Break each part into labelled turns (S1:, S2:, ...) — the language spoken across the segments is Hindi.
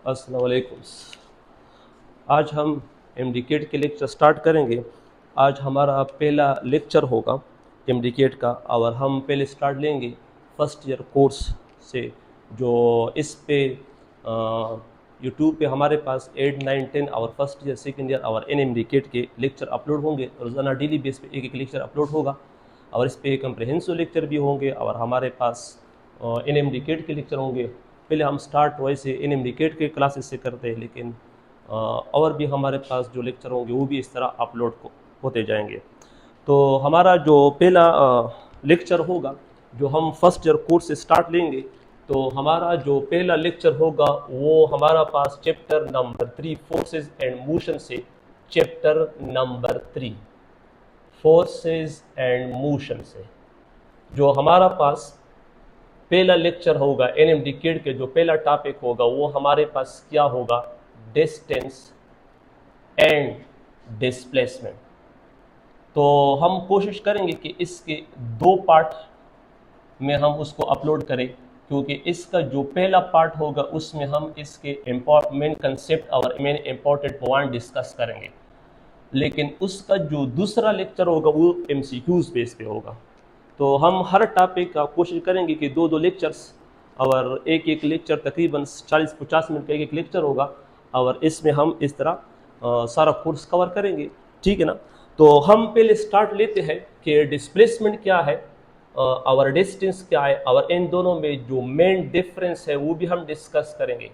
S1: अस्सलाम वालेकुम। आज हम एमडीकेट के लेक्चर स्टार्ट करेंगे। आज हमारा पहला लेक्चर होगा एमडीकेट का, और हम पहले स्टार्ट लेंगे फर्स्ट ईयर कोर्स से, जो इस पे यूट्यूब पे हमारे पास 8, 9, 10 और फर्स्ट ईयर सेकेंड ईयर और एमडीकेट के लेक्चर अपलोड होंगे। रोज़ाना डेली बेस पे एक एक लेक्चर अपलोड होगा, और इस पे कम्प्रहेंसिव लेक्चर भी होंगे, और हमारे पास एमडीकेट के लेक्चर होंगे। पहले हम स्टार्ट वैसे एमडीकेट के क्लासेस से करते हैं, लेकिन और भी हमारे पास जो लेक्चर होंगे वो भी इस तरह अपलोड होते जाएंगे। तो हमारा जो पहला लेक्चर होगा, जो हम फर्स्ट ईयर कोर्स से स्टार्ट लेंगे, तो हमारा जो पहला लेक्चर होगा वो हमारा पास chapter number 3 forces and motion से, chapter number 3 forces and motion से जो हमारा पास पहला लेक्चर होगा एनएमडीकेट के, जो पहला टॉपिक होगा वो हमारे पास क्या होगा, डिस्टेंस एंड डिस्प्लेसमेंट। तो हम कोशिश करेंगे कि इसके दो पार्ट में हम उसको अपलोड करें, क्योंकि इसका जो पहला पार्ट होगा उसमें हम इसके मेन कंसेप्ट और मेन इंपॉर्टेंट पॉइंट डिस्कस करेंगे, लेकिन उसका जो दूसरा लेक्चर होगा वो एमसीक्यूज बेस पे होगा। तो हम हर टॉपिक का कोशिश करेंगे कि दो दो लेक्चर्स, और एक एक लेक्चर तकरीबन 40-50 मिनट का एक एक लेक्चर होगा, और इसमें हम इस तरह सारा कोर्स कवर करेंगे, ठीक है ना। तो हम पहले स्टार्ट लेते हैं कि डिस्प्लेसमेंट क्या है और डिस्टेंस क्या है, और इन दोनों में जो मेन डिफरेंस है वो भी हम डिस्कस करेंगे।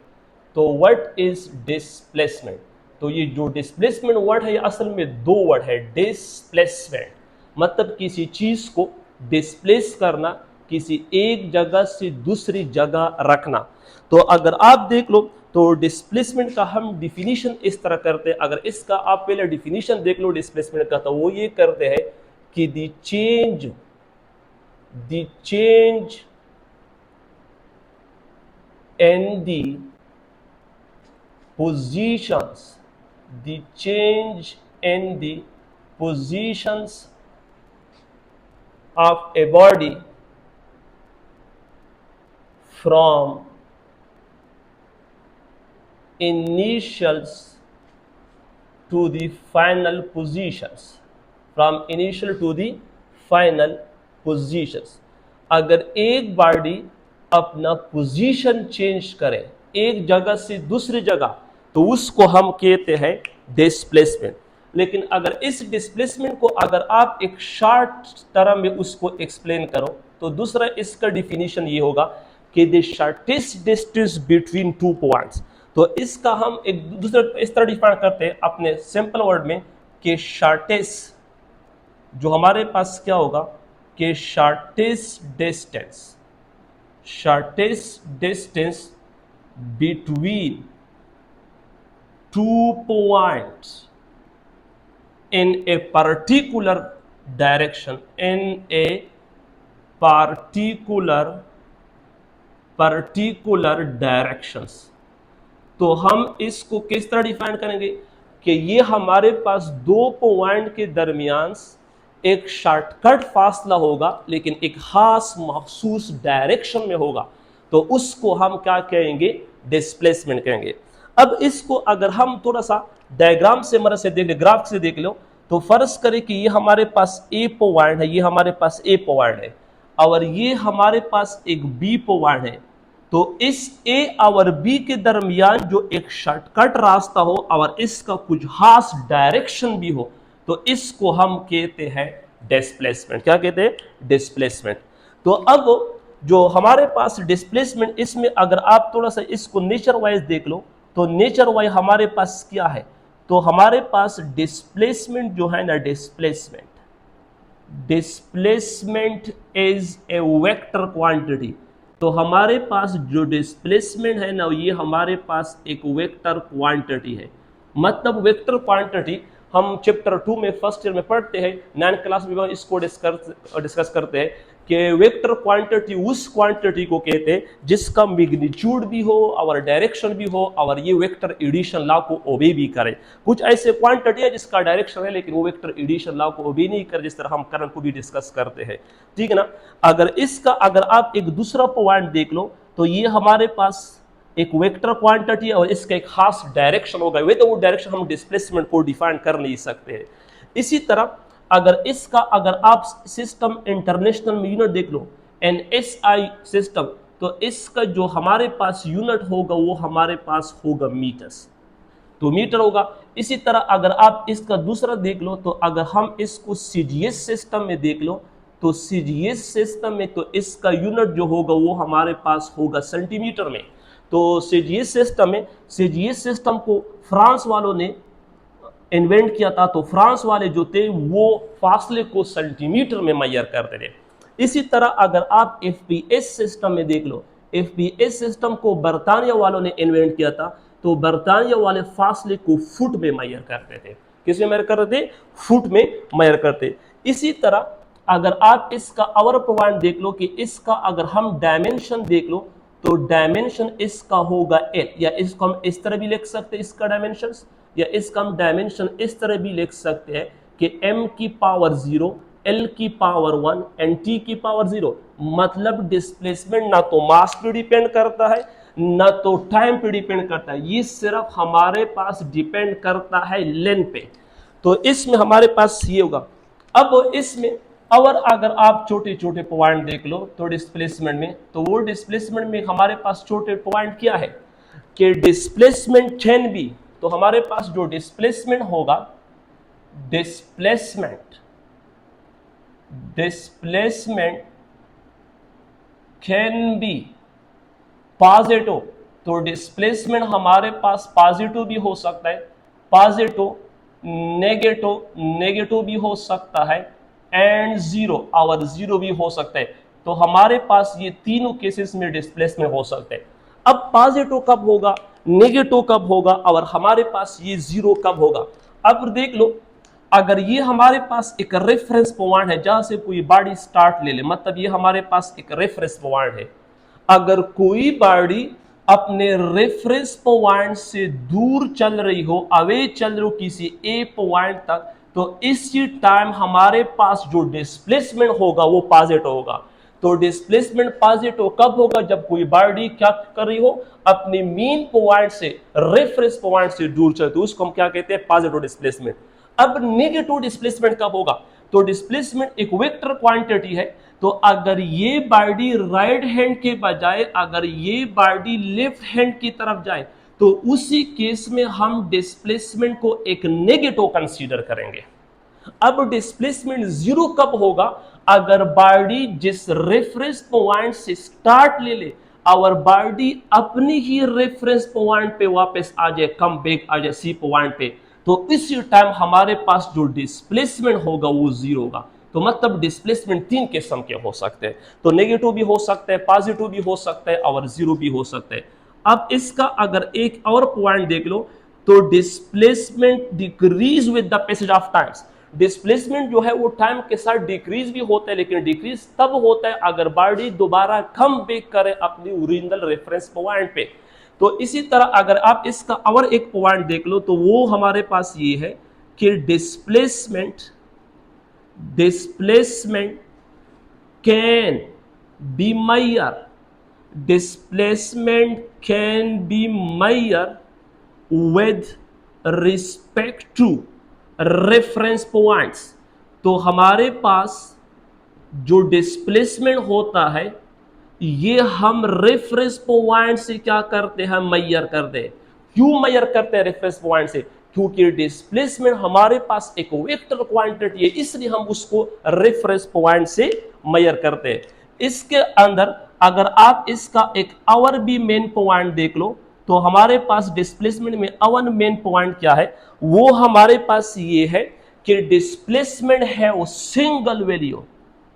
S1: तो व्हाट इज डिस्प्लेसमेंट? तो ये जो डिस्प्लेसमेंट वर्ड है ये असल में दो वर्ड है। डिस्प्लेसमेंट मतलब किसी चीज को डिस्प्लेस करना, किसी एक जगह से दूसरी जगह रखना। तो अगर आप देख लो तो डिस्प्लेसमेंट का हम डिफिनीशन इस तरह करते हैं। अगर इसका आप पहले डिफिनीशन देख लो डिस्प्लेसमेंट का, तो वो ये करते हैं कि the change in the positions, the change in the positions of a body from initials to the final positions, from initial to the final positions। अगर एक बॉडी अपना पोजीशन चेंज करे एक जगह से दूसरी जगह, तो उसको हम कहते हैं डिस्प्लेसमेंट। लेकिन अगर इस डिस्प्लेसमेंट को अगर आप एक शॉर्ट टर्म में उसको एक्सप्लेन करो, तो दूसरा इसका डिफिनीशन ये होगा कि the shortest distance between two points. तो इसका हम एक दूसरे इस तरह डिफाइन करते हैं अपने सिंपल वर्ड में कि शॉर्टेस्ट जो हमारे पास क्या होगा कि shortest distance between two points in a particular direction, in a particular directions। तो हम इसको किस तरह डिफाइन करेंगे कि ये हमारे पास दो पॉइंट के दरमियान एक शॉर्टकट फासला होगा, लेकिन एक खास मखसूस डायरेक्शन में होगा, तो उसको हम क्या कहेंगे, डिस्प्लेसमेंट कहेंगे। अब इसको अगर हम थोड़ा सा डायग्राम से मदद से देख ले, ग्राफ से देख लो, तो फर्ज करें कि ये हमारे पास ए पॉइंट है, ये हमारे पास ए पॉइंट है, और ये हमारे पास एक बी पॉइंट है। तो इस ए और बी के दरमियान जो एक शॉर्टकट रास्ता हो और इसका कुछ खास डायरेक्शन भी हो, तो इसको हम कहते हैं डिस्प्लेसमेंट। क्या कहते हैं, डिस्प्लेसमेंट। तो अब जो हमारे पास डिस्प्लेसमेंट, इसमें अगर आप थोड़ा सा इसको नेचर वाइज देख लो, तो नेचर वाइज हमारे पास क्या है, तो हमारे पास डिस्प्लेसमेंट जो है ना, displacement is a vector quantity. तो हमारे पास जो डिस्प्लेसमेंट है ना, ये हमारे पास एक वेक्टर क्वांटिटी है। मतलब वेक्टर क्वांटिटी हम चैप्टर 2 में फर्स्ट ईयर में पढ़ते हैं, 9th क्लास में इसको डिस्कस करते हैं कि वेक्टर क्वांटिटी उस क्वांटिटी को कहते हैं जिसका मैग्नीट्यूड भी हो और डायरेक्शन भी हो, और ये वेक्टर एडिशन लॉ को ओबे भी करे। कुछ ऐसे क्वांटिटी है जिसका डायरेक्शन है लेकिन वो वेक्टर एडिशन लॉ को ओबे नहीं करे, जिस तरह हम करंट को भी डिस्कस करते हैं, ठीक है ना। अगर इसका अगर आप एक दूसरा पॉइंट देख लो, तो ये हमारे पास एक वेक्टर क्वांटिटी है और इसका एक खास डायरेक्शन होगा, वे तो वो डायरेक्शन हम डिस्प्लेसमेंट को डिफाइन कर नहीं सकते हैं। इसी तरह अगर आप सिस्टम इंटरनेशनल में यूनिट देख लो, NSI सिस्टम, तो इसका जो हमारे पास यूनिट होगा वो हमारे पास होगा मीटर्स, तो मीटर होगा। इसी तरह अगर आप इसका दूसरा देख लो, तो अगर हम इसको CGS सिस्टम में देख लो, तो CGS सिस्टम में तो इसका यूनिट जो होगा वो हमारे पास होगा सेंटीमीटर में। तो CGS सिस्टम को फ्रांस वालों ने इन्वेंट किया था, तो फ्रांस वाले जो थे वो फासले को सेंटीमीटर में मेजर करते थे। इसी तरह अगर आप FPS सिस्टम में देख लो, FPS सिस्टम को बरतानिया वालों ने इन्वेंट किया था, तो बरतानिया वाले फासले को फुट में मेजर करते थे। किसमें मेजर करते थे? फुट में मेजर करते। इसी तरह अगर आप इसका और पॉइंट देख लो कि इसका अगर हम डायमेंशन देख लो, तो डायमेंशन इसका होगा L, या इसको हम इस तरह भी लिख सकते हैं इसका डायमेंशन, या इसका हम डायमेंशन इस तरह भी लिख सकते हैं कि m की पावर 0, L की पावर 1 एंड T की पावर 0। मतलब डिस्प्लेसमेंट ना तो मास पे डिपेंड करता है ना तो टाइम पे डिपेंड करता है, ये सिर्फ हमारे पास डिपेंड करता है लेंथ पे। तो इसमें हमारे पास ये होगा। अब इसमें और अगर आप छोटे छोटे पॉइंट देख लो तो डिस्प्लेसमेंट में, तो वो डिस्प्लेसमेंट में हमारे पास छोटे पॉइंट क्या है कि डिस्प्लेसमेंट कैन बी, तो हमारे पास जो डिस्प्लेसमेंट होगा, डिस्प्लेसमेंट कैन बी पॉजिटिव, तो डिस्प्लेसमेंट हमारे पास पॉजिटिव भी हो सकता है, पॉजिटिव, नेगेटिव भी हो सकता है, एंड जीरो और जीरो भी हो सकता है। तो हमारे पास ये तीनों केसेस में डिस्प्लेसमेंट हो सकते हैं। अब पॉजिटिव कब होगा, नेगेटिव कब होगा और हमारे पास ये जीरो कब होगा? अब देख लो, अगर ये हमारे पास एक रेफरेंस पॉइंट है जहां से कोई बॉडी स्टार्ट ले ले, मतलब ये हमारे पास एक रेफरेंस पॉइंट है। अगर कोई बॉडी अपने रेफरेंस पॉइंट से दूर चल रही हो, अवे चल रही हो किसी ए पॉइंट तक, तो इसी टाइम हमारे पास जो डिस्प्लेसमेंट होगा वो पॉजिटिव होगा। तो डिस्प्लेसमेंट पॉजिटिव कब होगा? जब कोई बॉडी क्या कर रही हो, अपने मेन पॉइंट से, रेफरेंस पॉइंट से दूर चलती है, उसको हम क्या कहते हैं? Positive displacement. अब नेगेटिव डिस्प्लेसमेंट कब होगा? तो डिस्प्लेसमेंट एक वेक्टर क्वांटिटी है, तो अगर ये बॉडी राइट हैंड के बजाय अगर ये बॉडी लेफ्ट हैंड की तरफ जाए, तो उसी केस में हम डिस्प्लेसमेंट को एक नेगेटिव कंसीडर करेंगे। अब डिस्प्लेसमेंट जीरो कब होगा? अगर बॉडी जिस रेफरेंस पॉइंट से स्टार्ट ले ले और बॉडी अपनी ही रेफरेंस पॉइंट पे वापस आ जाए, कम बैक आ जाए सी पॉइंट पे, तो इसी टाइम हमारे पास जो डिस्प्लेसमेंट होगा वो जीरो होगा। तो मतलब डिस्प्लेसमेंट तीन किस्म के हो सकते हैं, तो नेगेटिव भी हो सकता है, पॉजिटिव भी हो सकता है और जीरो भी हो सकता है। अब इसका अगर एक और पॉइंट देख लो, तो displacement decrease with the passage of times. Displacement जो है वो टाइम के साथ डिक्रीज भी होता है, लेकिन डिक्रीज तब होता है अगर बॉडी दोबारा कम बैक करे अपनी ओरिजिनल रेफरेंस पॉइंट पे। तो इसी तरह अगर आप इसका और एक पॉइंट देख लो, तो वो हमारे पास ये है कि displacement can be measure, displacement can be measure with respect to reference points. तो हमारे पास जो डिस्प्लेसमेंट होता है ये हम रेफरेंस पॉइंट से क्या करते हैं? मेजर करते हैं। क्यों मेजर करते हैं रेफरेंस पॉइंट से? क्योंकि डिस्प्लेसमेंट हमारे पास एक वेक्टर क्वांटिटी है, इसलिए हम उसको रेफरेंस पॉइंट से मेजर करते हैं। इसके अंदर अगर आप इसका एक और भी मेन पॉइंट देख लो, तो हमारे पास डिस्प्लेसमेंट में अवन मेन पॉइंट क्या है? वो हमारे पास ये है कि डिस्प्लेसमेंट है वो सिंगल वैल्यू।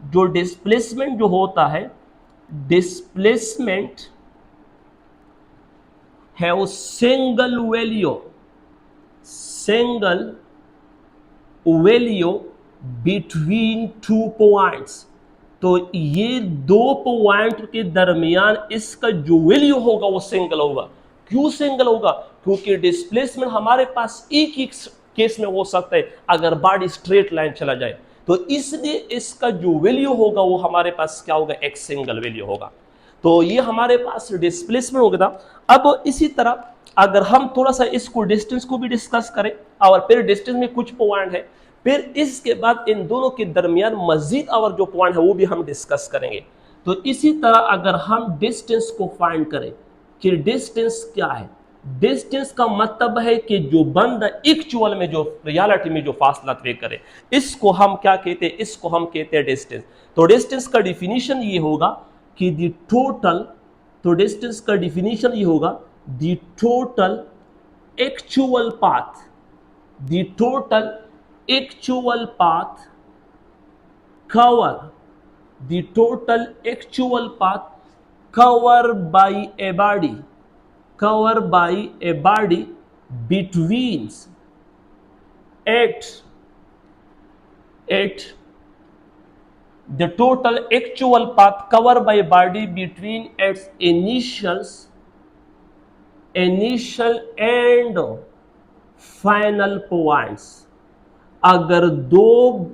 S1: जो डिस्प्लेसमेंट जो होता है, डिस्प्लेसमेंट है वो single value between two points. तो ये दो पॉइंट के दरमियान इसका जो वैल्यू होगा वो सिंगल होगा। क्यों सिंगल होगा? क्योंकि डिस्प्लेसमेंट हमारे पास एक ही केस में हो सकता है अगर बॉडी स्ट्रेट लाइन चला जाए, तो इसलिए इसका जो वैल्यू होगा वो हमारे पास क्या होगा? एक सिंगल वैल्यू होगा। तो ये हमारे पास डिस्प्लेसमेंट हो गया था। अब इसी तरह अगर हम थोड़ा सा इसको डिस्टेंस को भी डिस्कस करें, और फिर डिस्टेंस में कुछ पॉइंट है, फिर इसके बाद इन दोनों के दरमियान मजीद और जो पॉइंट है वो भी हम डिस्कस करेंगे। तो इसी तरह अगर हम डिस्टेंस को फाइंड करें कि डिस्टेंस क्या है, डिस्टेंस का मतलब है कि जो बंदा एक्चुअल में जो रियलिटी में जो फासला तय करे, इसको हम क्या कहते हैं, इसको हम कहते हैं डिस्टेंस। तो डिस्टेंस का डिफिनीशन ये होगा कि द टोटल, तो डिस्टेंस का डिफिनीशन ये होगा the total actual path, the total actual path cover, the total actual path covered by a body, covered by a body between at the total actual path covered by a body between its initial and final points। अगर दो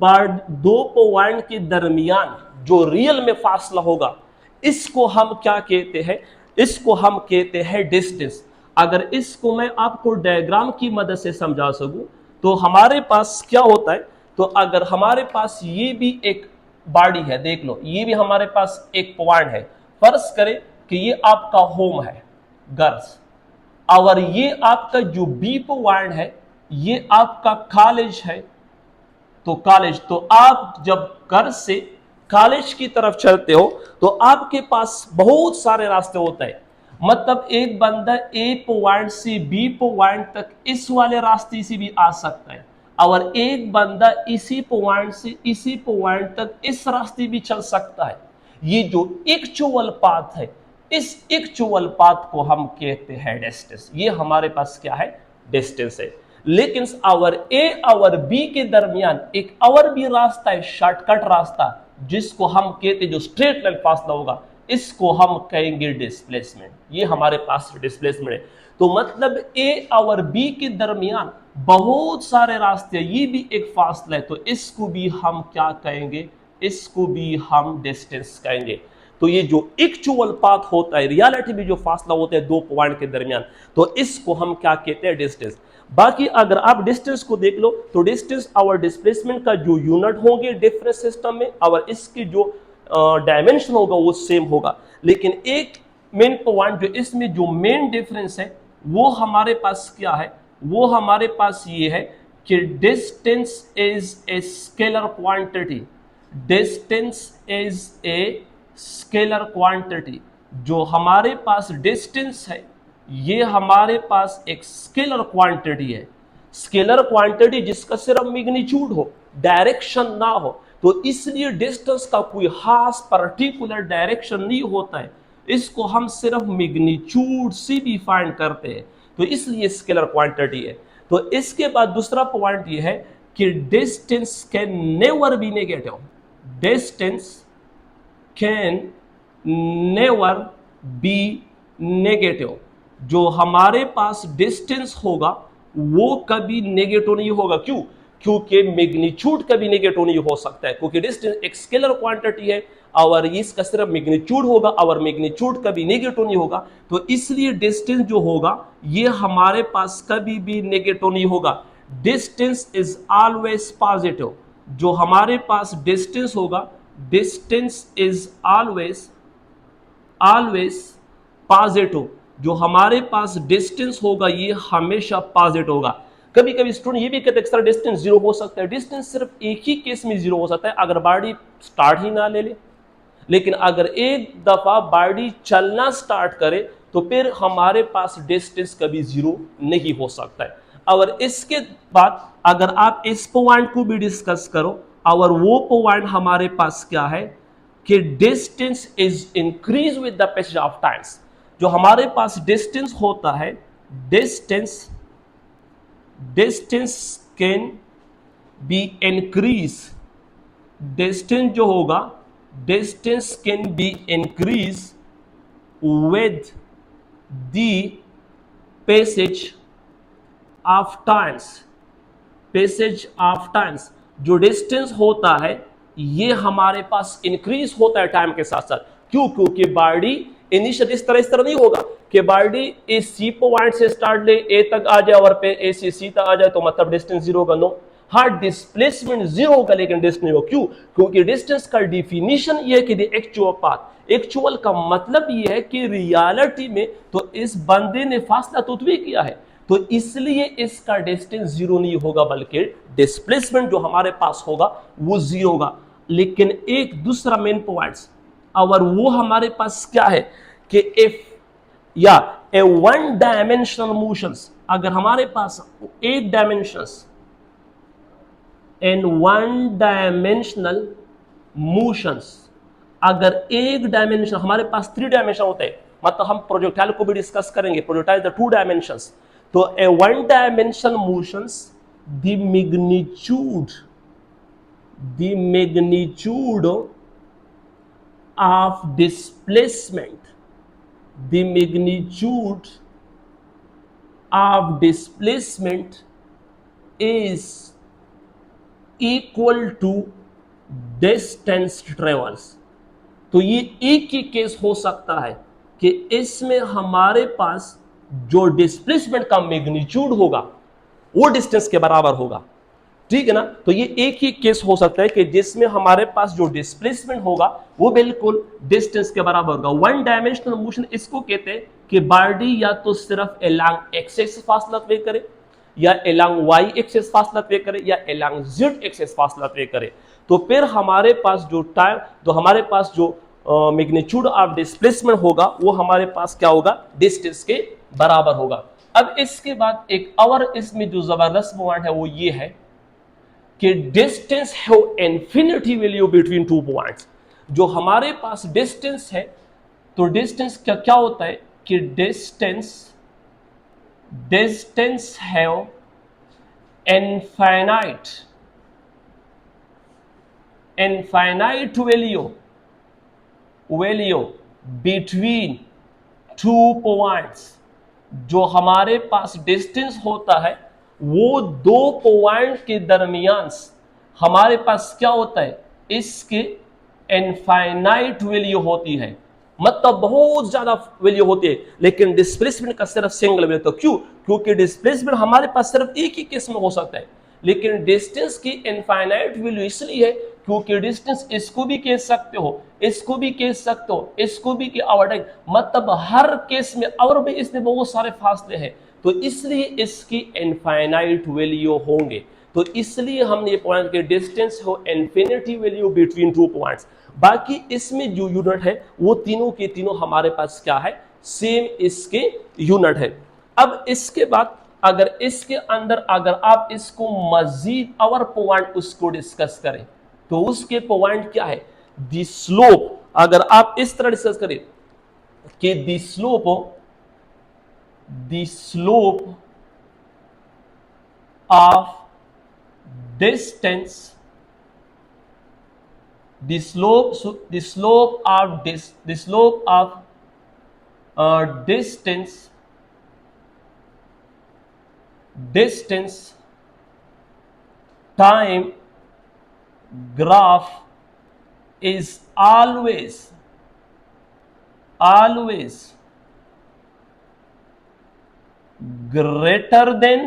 S1: पॉइंट के दरमियान जो रियल में फासला होगा, इसको हम क्या कहते हैं, इसको हम कहते हैं डिस्टेंस। अगर इसको मैं आपको डायग्राम की मदद से समझा सकूं तो हमारे पास क्या होता है, तो अगर हमारे पास ये भी एक बॉडी है, देख लो ये भी हमारे पास एक पॉइंट है, फर्ज करें कि ये आपका होम है, घर, और ये आपका जो बी पॉइंट है ये आपका कॉलेज है। तो कॉलेज, तो आप जब घर से कॉलेज की तरफ चलते हो तो आपके पास बहुत सारे रास्ते होते हैं, मतलब एक बंदा ए पॉइंट से बी पॉइंट तक इस वाले रास्ते से भी आ सकता है, और एक बंदा इसी पॉइंट से इसी पॉइंट तक इस रास्ते भी चल सकता है। ये जो एक्चुअल पाथ है, इस एक्चुअल पाथ को हम कहते हैं डिस्टेंस। ये हमारे पास क्या है, डिस्टेंस है। लेकिन आवर ए और बी के दरमियान एक और भी रास्ता है, शॉर्टकट रास्ता, जिसको हम कहते हैं जो स्ट्रेट लाइन फासला होगा, इसको हम कहेंगे डिस्प्लेसमेंट। ये हमारे पास डिस्प्लेसमेंट है। तो मतलब ए और बी के दरमियान बहुत सारे रास्ते, ये भी एक फासला है, तो इसको भी हम क्या कहेंगे, इसको भी हम डिस्टेंस कहेंगे। तो ये जो एक्चुअल पाथ होता है, रियलिटी में जो फासला होता है दो पॉइंट के दरमियान, तो इसको हम क्या कहते हैं, डिस्टेंस। बाकी अगर आप डिस्टेंस को देख लो तो डिस्टेंस और डिस्प्लेसमेंट का जो यूनिट होंगे डिफरेंट सिस्टम में, और इसकी जो डायमेंशन होगा वो सेम होगा। लेकिन एक मेन पॉइंट जो इसमें जो मेन डिफरेंस है वो हमारे पास क्या है, वो हमारे पास ये है कि distance is a scalar quantity, distance is a scalar quantity. जो हमारे पास डिस्टेंस है ये हमारे पास एक स्केलर क्वांटिटी है, स्केलर क्वांटिटी जिसका सिर्फ मैग्नीट्यूड हो, डायरेक्शन ना हो। तो इसलिए डिस्टेंस का कोई खास पर्टिकुलर डायरेक्शन नहीं होता है, इसको हम सिर्फ मैग्नीट्यूड से भी फाइंड करते हैं, तो इसलिए स्केलर क्वांटिटी है। तो इसके बाद दूसरा पॉइंट ये है कि distance can never be negative, distance can never be negative. जो हमारे पास डिस्टेंस होगा वो कभी नेगेटिव नहीं होगा। क्यों? क्योंकि मैग्नीट्यूड कभी नेगेटिव नहीं हो सकता है, क्योंकि डिस्टेंस एक स्केलर क्वांटिटी है और इसका सिर्फ मैग्नीट्यूड होगा, और मैग्नीट्यूड कभी नेगेटिव नहीं होगा। तो इसलिए डिस्टेंस जो होगा ये हमारे पास कभी भी नेगेटिव नहीं होगा। Distance is always positive. जो हमारे पास डिस्टेंस होगा, डिस्टेंस इज ऑलवेज पॉजिटिव। जो हमारे पास डिस्टेंस होगा ये हमेशा पॉजिटिव होगा। कभी कभी स्टूडेंट ये भी कहते हैं सर डिस्टेंस जीरो हो सकता है। डिस्टेंस सिर्फ एक ही केस में जीरो हो सकता है, अगर बॉडी स्टार्ट ही ना ले ले। लेकिन अगर एक दफा बॉडी चलना स्टार्ट करे तो फिर हमारे पास डिस्टेंस कभी जीरो नहीं हो सकता है। और इसके बाद अगर आप इस पॉइंट को भी डिस्कस करो, और वो पॉइंट हमारे पास क्या है कि distance is increase with the passage of times. जो हमारे पास डिस्टेंस होता है, distance can be increase, distance जो होगा distance can be increase with the passage of times, passage of times. जो डिस्टेंस होता है ये हमारे पास इंक्रीज होता है टाइम के साथ साथ। क्यों? क्योंकि बॉडी इनिशियल इस तरह नहीं होगा कि बॉडी इस सी पॉइंट से स्टार्ट ले ए तक आ जाए और पे ए से सी तक आ जाए तो मतलब डिस्टेंस जीरो होगा। नो, हाँ डिस्प्लेसमेंट जीरो होगा लेकिन डिस्टेंस नहीं होगा। क्यों? क्योंकि डिस्टेंस का डिफिनीशन ये है कि द एक्चुअल पाथ, एक्चुअल का मतलब ये है कि रियलिटी में तो इस बंदे ने फासला तो तय किया है, तो इसलिए इसका डिस्टेंस जीरो नहीं होगा बल्कि डिस्प्लेसमेंट जो हमारे पास होगा वो जीरो होगा। लेकिन एक दूसरा मेन पॉइंट और वो हमारे पास क्या है कि इफ या ए वन डायमेंशनल मोशंस, अगर हमारे पास एक dimensions and one dimensional motions, अगर एक डायमेंशन हमारे पास थ्री डायमेंशन होते हैं, मतलब हम प्रोजेक्टाइल को भी डिस्कस करेंगे, प्रोजेक्टाइल द टू डायमेंशंस, तो a one dimensional motions the magnitude of displacement, the magnitude of displacement is equal to distance traversed। तो ये एक ही केस हो सकता है कि इसमें हमारे पास जो डिस्प्लेसमेंट का मैग्नीट्यूड होगा वो डिस्टेंस के बराबर होगा, ठीक है ना। तो ये एक ही केस हो सकता है कि जिसमें हमारे पास जो डिस्प्लेसमेंट होगा वो बिल्कुल डिस्टेंस के बराबर होगा। वन डायमेंशनल मोशन इसको कहते हैं कि बॉडी या तो सिर्फ एलॉन्ग एक्स एक्सिस फासला तय करे, या एलॉन्ग वाई एक्सिस फासला तय करे, या एलॉन्ग जेड एक्सिस फासला तय करे। तो फिर हमारे पास जो टाइम, तो हमारे पास जो मैग्नीट्यूड ऑफ डिस्प्लेसमेंट होगा वो हमारे पास क्या होगा, डिस्टेंस के बराबर होगा। अब इसके बाद एक और इसमें जो जबरदस्त पॉइंट है वो ये है कि distance have infinity value between two points. जो हमारे पास डिस्टेंस है, तो डिस्टेंस क्या होता है कि distance have infinite value between two points. जो हमारे पास डिस्टेंस होता है वो दो पॉइंट के दरमियान हमारे पास क्या होता है, इसके इनफाइनाइट वैल्यू होती है, मतलब बहुत ज्यादा वैल्यू होती है, लेकिन डिस्प्लेसमेंट का सिर्फ सिंगल वैल्यू। तो क्यों? क्योंकि डिस्प्लेसमेंट हमारे पास सिर्फ एक ही केस में हो सकता है, लेकिन डिस्टेंस की इनफाइनाइट वैल्यू इसलिए है क्योंकि डिस्टेंस इसको भी कह सकते हो, इसको भी कह सकते हो, इसको भी कह, मतलब हर केस में और भी इसमें बहुत सारे फासले हैं, तो इसलिए इसकी इनफाइनाइट वैल्यू होंगे। तो इसलिए हमने ये पॉइंट के डिस्टेंस हो infinity value between two points. बाकी इसमें जो यूनिट है वो तीनों के तीनों हमारे पास क्या है, सेम इसके यूनिट है। अब इसके बाद अगर इसके अंदर अगर आप इसको मजीद और पॉइंट उसको डिस्कस करें तो उसके पॉइंट क्या है, द स्लोप। अगर आप इस तरह डिस्कस करें कि the slope of distance, the slope of distance time graph is always greater than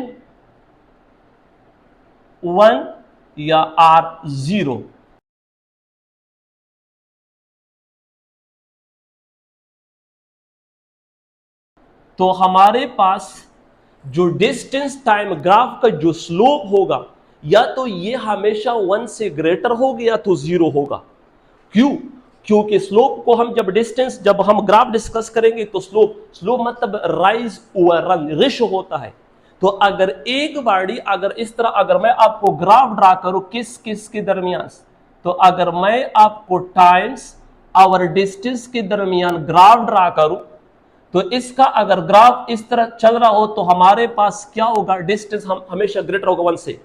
S1: 1 या R0। तो हमारे पास जो डिस्टेंस टाइम ग्राफ का जो स्लोप होगा या तो ये हमेशा 1 से ग्रेटर होगा या तो 0 होगा। क्यों? क्योंकि स्लोप को हम जब हम ग्राफ डिस्कस करेंगे तो स्लोप मतलब राइज ओवर रन रेशो होता है। तो अगर एक बॉडी अगर इस तरह अगर मैं आपको ग्राफ ड्रा करूं किस के दरमियान, तो अगर मैं आपको टाइम्स और डिस्टेंस के दरमियान ग्राफ ड्रा करूं तो इसका अगर ग्राफ इस तरह चल रहा हो तो हमारे पास क्या होगा, डिस्टेंस हम हमेशा ग्रेटर होगा 1 से।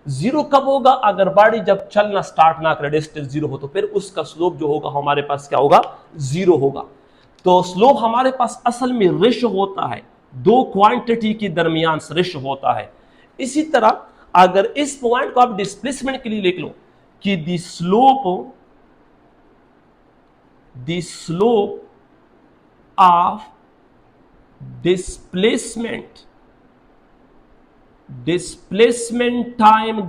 S1: 0 कब होगा, अगर बॉडी जब चलना स्टार्ट ना करे, डिस्टेंस 0 हो तो फिर उसका स्लोप जो होगा हमारे पास क्या होगा, 0 होगा। तो स्लोप हमारे पास असल में रेशो होता है, दो क्वांटिटी के दरमियान रेशो होता है। इसी तरह अगर इस पॉइंट को आप डिस्प्लेसमेंट के लिए लिख लो कि the slope of displacement time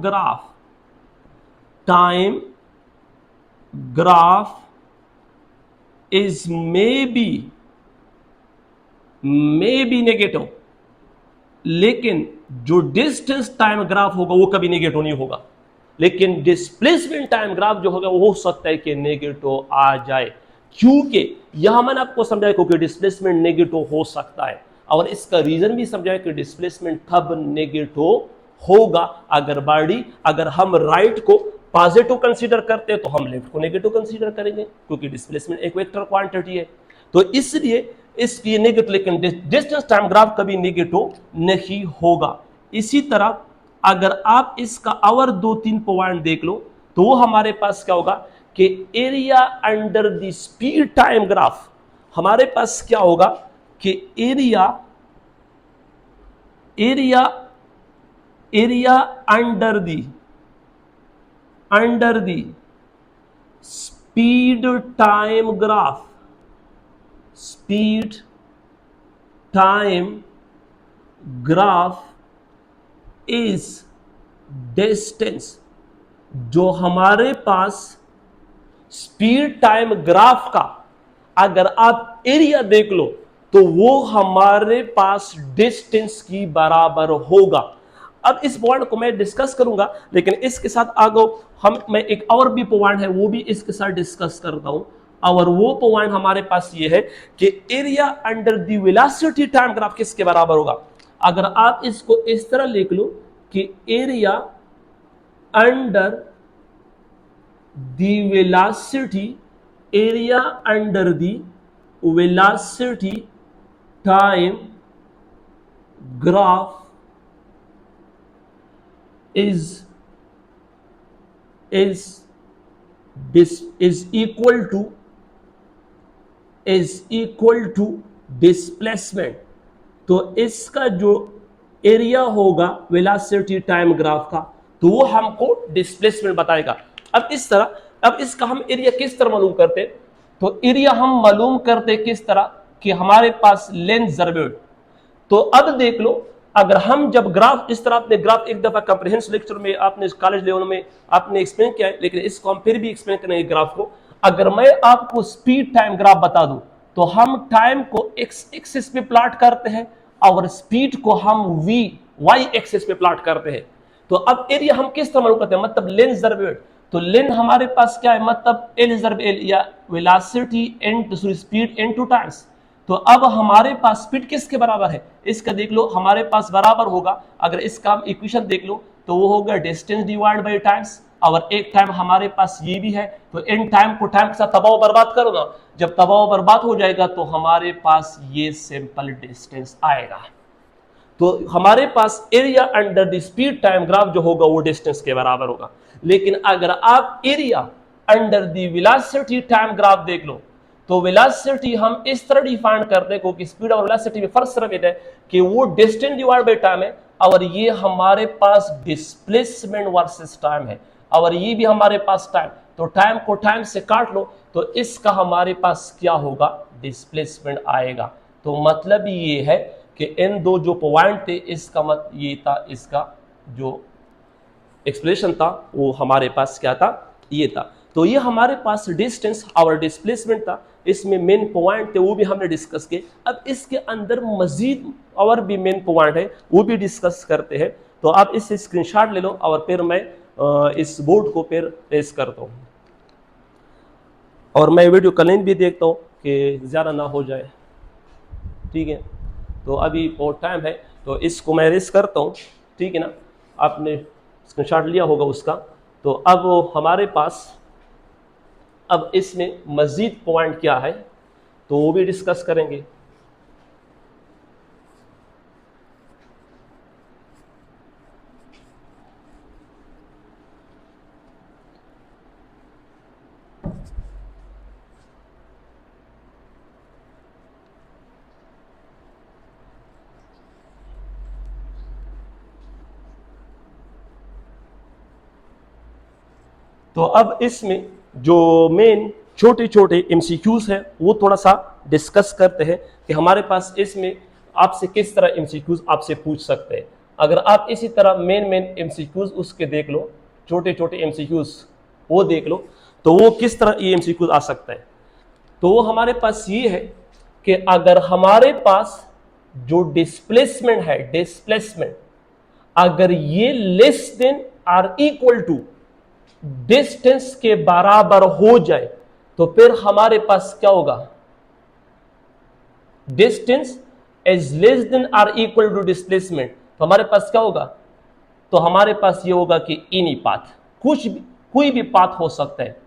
S1: graph is maybe negative, लेकिन जो डिस्टेंस टाइम ग्राफ होगा वो कभी नेगेटिव नहीं होगा, लेकिन डिस्प्लेसमेंट टाइम ग्राफ जो होगा वो हो सकता है कि नेगेटिव आ जाए, क्योंकि यहां मैंने आपको समझाया क्योंकि डिस्प्लेसमेंट नेगेटिव हो सकता है, और इसका रीजन भी समझाया कि डिस्प्लेसमेंट तब नेगेटिव होगा अगर हम राइट को पॉजिटिव कंसीडर करते हैं तो हम लेफ्ट को नेगेटिव कंसीडर करेंगे, क्योंकि डिस्प्लेसमेंट एक वेक्टर क्वांटिटी है, तो इसलिए इसकी नेगेटिव, लेकिन डिस्टेंस टाइम ग्राफ कभी नेगेटिव नहीं होगा। इसी तरह अगर आप इसका और 2-3 पॉइंट देख लो तो वो हमारे पास क्या होगा कि area under the speed time graph, हमारे पास क्या होगा कि area under the speed time graph is distance, जो हमारे पास स्पीड टाइम ग्राफ का अगर आप एरिया देख लो तो वो हमारे पास डिस्टेंस की बराबर होगा। अब इस पॉइंट को मैं डिस्कस करूंगा, लेकिन इसके साथ आगे मैं एक और भी पॉइंट है वो भी इसके साथ डिस्कस करता हूं, और वो पॉइंट हमारे पास ये है कि area under the velocity time graph किसके बराबर होगा। अगर आप इसको इस तरह लिख लो कि area under the velocity time graph is equal to displacement, तो इसका जो एरिया होगा वेलोसिटी टाइम ग्राफ का तो वो हमको डिस्प्लेसमेंट बताएगा। अब इसका हम एरिया किस तरह मालूम करते हैं, तो एरिया हम मालूम करते किस तरह कि हमारे पास लेंथ जरबेट। तो अब देख लो, अगर हम जब ग्राफ इस तरह, आपने ग्राफ एक दफा कंप्रिहेंसिव लेक्चर में आपने कॉलेज लेवल में आपने एक्सप्लेन किया है, लेकिन इसको हम फिर भी एक्सप्लेन करेंगे ग्राफ को। अगर मैं आपको स्पीड टाइम ग्राफ बता दूं तो हम टाइम को एक्स एक्सिस पे प्लॉट करते हैं और स्पीड को हम वाई एक्सिस पे प्लॉट करते हैं। तो अब एरिया हम किस तरह मालूम करते हैं, मतलब लेंथ जरबेट, तो लेंथ हमारे पास क्या है, मतलब एल जरब एल या velocity into speed into times. तो अब हमारे पास स्पीड किसके बराबर है, इसका देख लो, हमारे पास बराबर होगा, अगर इसका हम इक्वेशन देख लो तो वो होगा डिस्टेंस डिवाइड बाय टाइम्स, और एक टाइम हमारे पास ये भी है, तो इन टाइम को टाइम के साथ तबाव बर्बाद करो ना, जब तबाव बर्बाद हो जाएगा तो हमारे पास ये सिंपल डिस्टेंस आएगा। तो हमारे पास area under the speed time graph जो होगा वो डिस्टेंस के बराबर होगा। लेकिन अगर आप area under the velocity time graph देख लो तो वेलोसिटी हम इस तरह डिफाइन करते हैं, क्योंकि स्पीड और वेलोसिटी में फर्क सिर्फ है कि वो डिस्टेंस डिवाइड बाय टाइम है, और ये हमारे पास डिस्प्लेसमेंट वर्सेस टाइम है, और ये भी हमारे पास टाइम, तो टाइम को टाइम से काट लो तो इसका हमारे पास क्या होगा, डिस्प्लेसमेंट आएगा। तो मतलब ये है कि इन दो जो पॉइंट थे इसका मत ये था, इसका जो एक्सप्रेशन था वो हमारे पास क्या था, ये था। तो ये हमारे पास डिस्टेंस और डिस्प्लेसमेंट था, इसमें मेन पॉइंट थे वो भी हमने डिस्कस किए। अब इसके अंदर मजीद और भी मेन पॉइंट है वो भी डिस्कस करते हैं। तो आप इससे स्क्रीनशॉट ले लो और फिर मैं इस बोर्ड को फिर रेस करता हूँ, और मैं वीडियो कलेंट भी देखता हूँ कि ज़्यादा ना हो जाए, ठीक है। तो अभी बहुत टाइम है तो इसको मैं रेस करता हूँ, ठीक है ना। आपने स्क्रीनशॉट लिया होगा उसका। तो अब हमारे पास अब इसमें मजीद पॉइंट क्या है तो वो भी डिस्कस करेंगे। तो अब इसमें जो मेन छोटे छोटे एमसीक्यूज है वो थोड़ा सा डिस्कस करते हैं कि हमारे पास इसमें आपसे किस तरह एमसीक्यूज आपसे पूछ सकते हैं। अगर आप इसी तरह मेन एमसीक्यूज उसके देख लो, छोटे छोटे एमसीक्यूज वो देख लो, तो वो किस तरह ये एमसीक्यूज आ सकता है। तो वो हमारे पास ये है कि अगर हमारे पास जो डिस्प्लेसमेंट है, डिस्प्लेसमेंट अगर ये less than or equal to distance के बराबर हो जाए तो फिर हमारे पास क्या होगा, distance is less than or equal to displacement, तो हमारे पास क्या होगा, तो हमारे पास ये होगा कि एनी पाथ, कोई भी पाथ हो सकता है